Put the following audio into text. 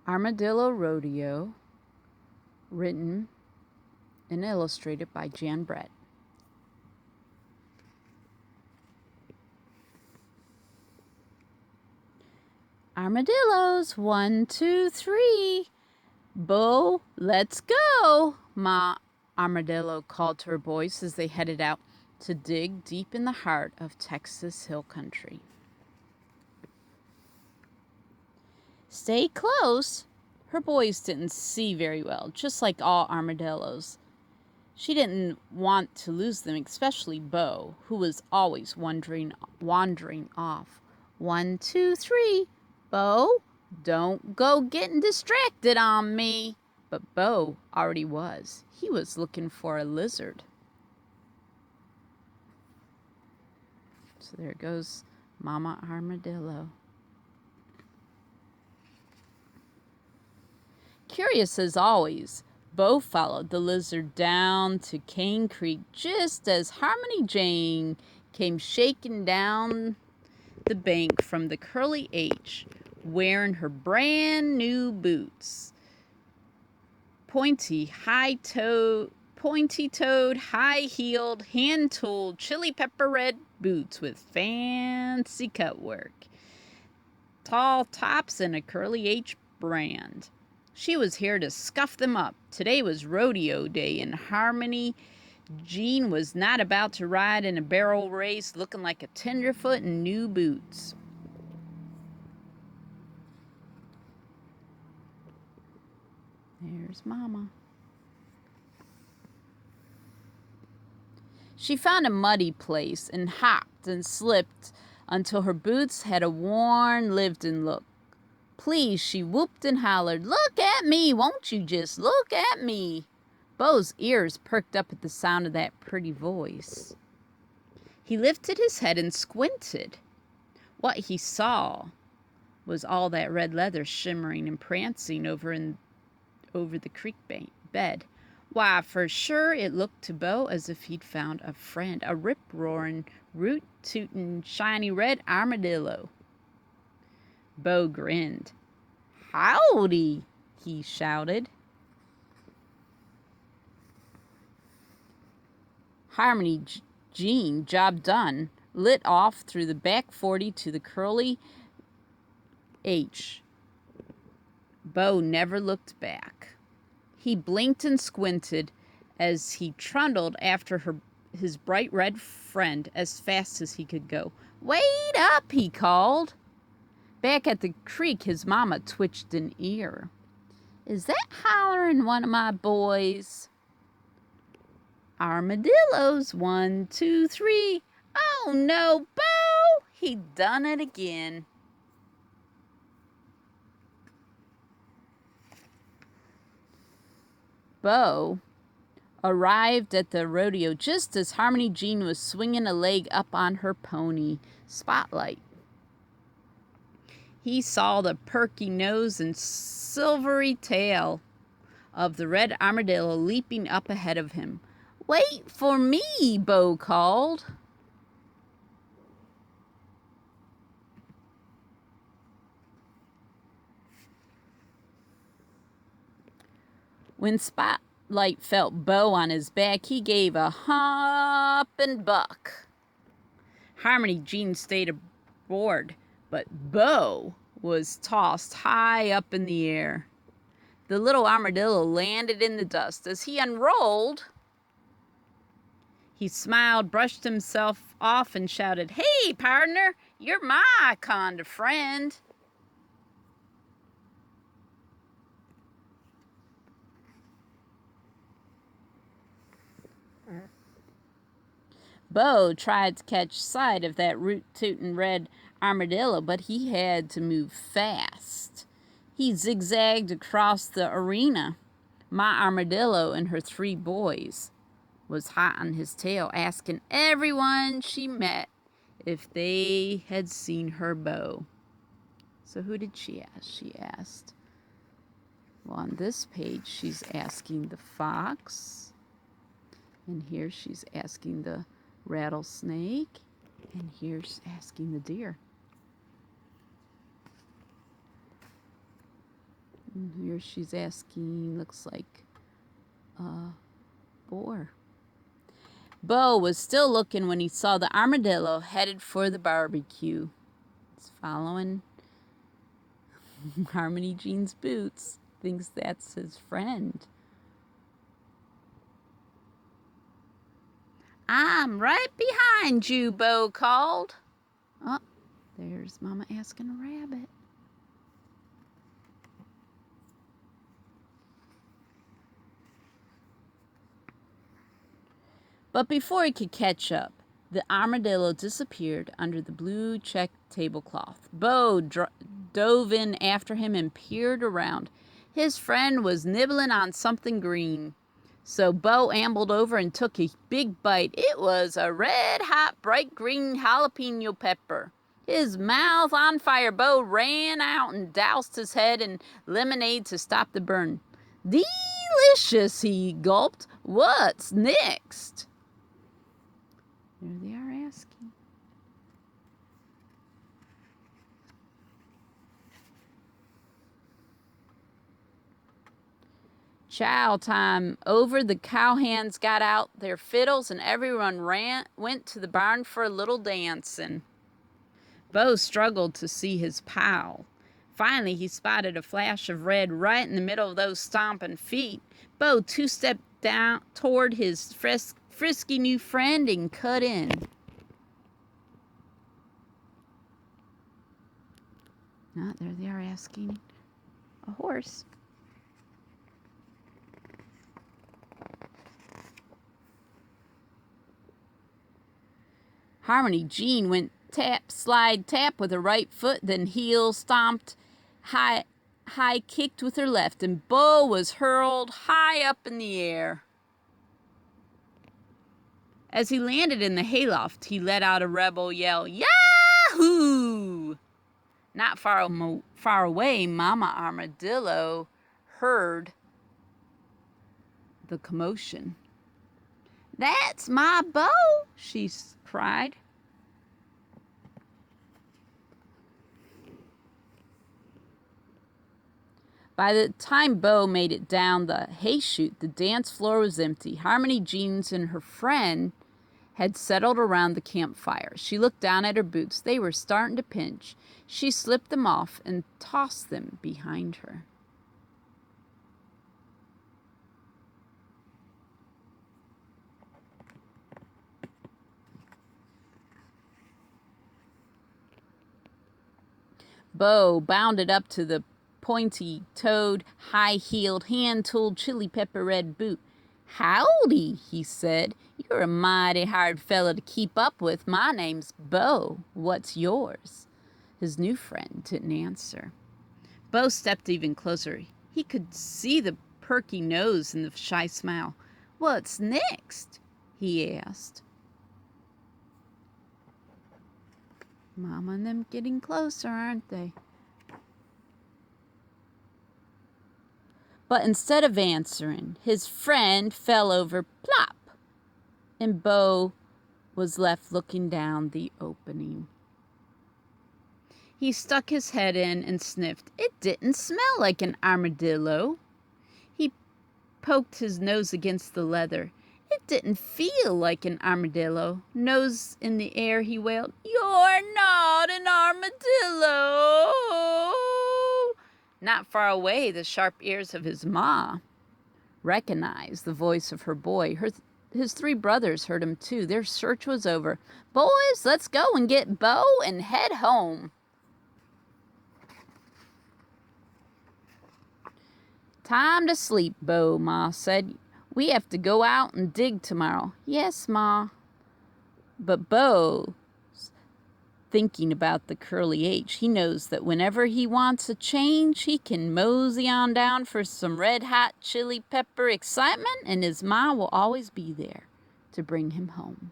Armadillo Rodeo, written and illustrated by Jan Brett. Armadillos, 1, 2, 3. Bo, let's go, Ma Armadillo called to her boys as they headed out to dig deep in the heart of Texas hill country. Stay close. Her boys didn't see very well, just like all armadillos. She didn't want to lose them, especially Bo, who was always wandering off. 1, 2, 3. Bo, don't go getting distracted on me. But Bo already was. He was looking for a lizard. So there goes Mama Armadillo. Curious as always, Bo followed the lizard down to Cane Creek just as Harmony Jane came shaking down the bank from the Curly H, wearing her brand new boots. Pointy-toed, high-heeled, hand-tooled, chili pepper red boots with fancy cut work. Tall tops and a Curly H brand. She was here to scuff them up. Today was rodeo day, and Harmony Jean was not about to ride in a barrel race looking like a tenderfoot in new boots. There's Mama. She found a muddy place and hopped and slipped until her boots had a worn, lived-in look. Please, she whooped and hollered, "Look at me, won't you just look at me?" Bo's ears perked up at the sound of that pretty voice. He lifted his head and squinted. What he saw was all that red leather shimmering and prancing over the creek bed. Why, for sure it looked to Bo as if he'd found a friend, a rip-roaring, root-tootin', shiny red armadillo. Bo grinned. "Howdy," he shouted. Harmony Jean, job done, lit off through the back 40 to the Curly H. Bo never looked back. He blinked and squinted as he trundled after his bright red friend as fast as he could go. "Wait up," he called. Back at the creek, his mama twitched an ear. "Is that hollering one of my boys?" "Armadillos, 1, 2, 3. Oh no, Bo! He done it again." Bo arrived at the rodeo just as Harmony Jean was swinging a leg up on her pony, Spotlight. He saw the perky nose and silvery tail of the red armadillo leaping up ahead of him. "Wait for me," Bo called. When Spotlight felt Bo on his back, he gave a hop and buck. Harmony Jean stayed aboard, but Bo was tossed high up in the air. The little armadillo landed in the dust. As he unrolled, he smiled, brushed himself off, and shouted, "Hey, partner, you're my kind of friend." Bo tried to catch sight of that root-tootin' red armadillo, but he had to move fast. He zigzagged across the arena. My Armadillo and her 3 boys was hot on his tail, asking everyone she met if they had seen her Bo. So who did she ask? She asked, well, on this page, she's asking the fox. And here she's asking the rattlesnake. And here's asking the deer. And here she's asking, looks like boar. Bo was still looking when he saw the armadillo headed for the barbecue. He's following Harmony Jean's boots. Thinks that's his friend. I'm right behind you, Bo called. Oh, there's Mama asking a rabbit. But before he could catch up, the armadillo disappeared under the blue check tablecloth. Bo dove in after him and peered around. His friend was nibbling on something green. So Bo ambled over and took a big bite. It was a red-hot, bright green jalapeno pepper. His mouth on fire, Bo ran out and doused his head in lemonade to stop the burn. Delicious, he gulped. What's next? There they are asking. Chow time over, the cowhands got out their fiddles and everyone went to the barn for a little dancing. Bo struggled to see his pal. Finally, he spotted a flash of red right in the middle of those stomping feet. Bo two-stepped down toward his frisky new friend and cut in. There they are asking a horse. Harmony Jean went tap, slide, tap with her right foot, then heel stomped, high kicked with her left, and Bo was hurled high up in the air. As he landed in the hayloft, he let out a rebel yell, Yahoo! Not far away, Mama Armadillo heard the commotion. That's my Bo, she cried. By the time Bo made it down the hay chute, the dance floor was empty. Harmony Jeans and her friend had settled around the campfire. She looked down at her boots. They were starting to pinch. She slipped them off and tossed them behind her. Bo bounded up to the pointy-toed, high-heeled, hand-tooled, chili pepper red boot. Howdy, he said. You're a mighty hard fellow to keep up with. My name's Bo. What's yours? His new friend didn't answer. Bo stepped even closer. He could see the perky nose and the shy smile. What's next? He asked. Mama and them getting closer, aren't they? But instead of answering, his friend fell over plop, and Bo was left looking down the opening. He stuck his head in and sniffed. It didn't smell like an armadillo. He poked his nose against the leather. It didn't feel like an armadillo. Nose in the air, he wailed, You're not an armadillo! Not far away, the sharp ears of his ma recognized the voice of her boy. His three brothers heard him too. Their search was over. Boys, let's go and get Bo and head home. Time to sleep, Bo, Ma said. We have to go out and dig tomorrow. Yes, Ma. But Bo's thinking about the curly H. He knows that whenever he wants a change, he can mosey on down for some red-hot chili pepper excitement, and his Ma will always be there to bring him home.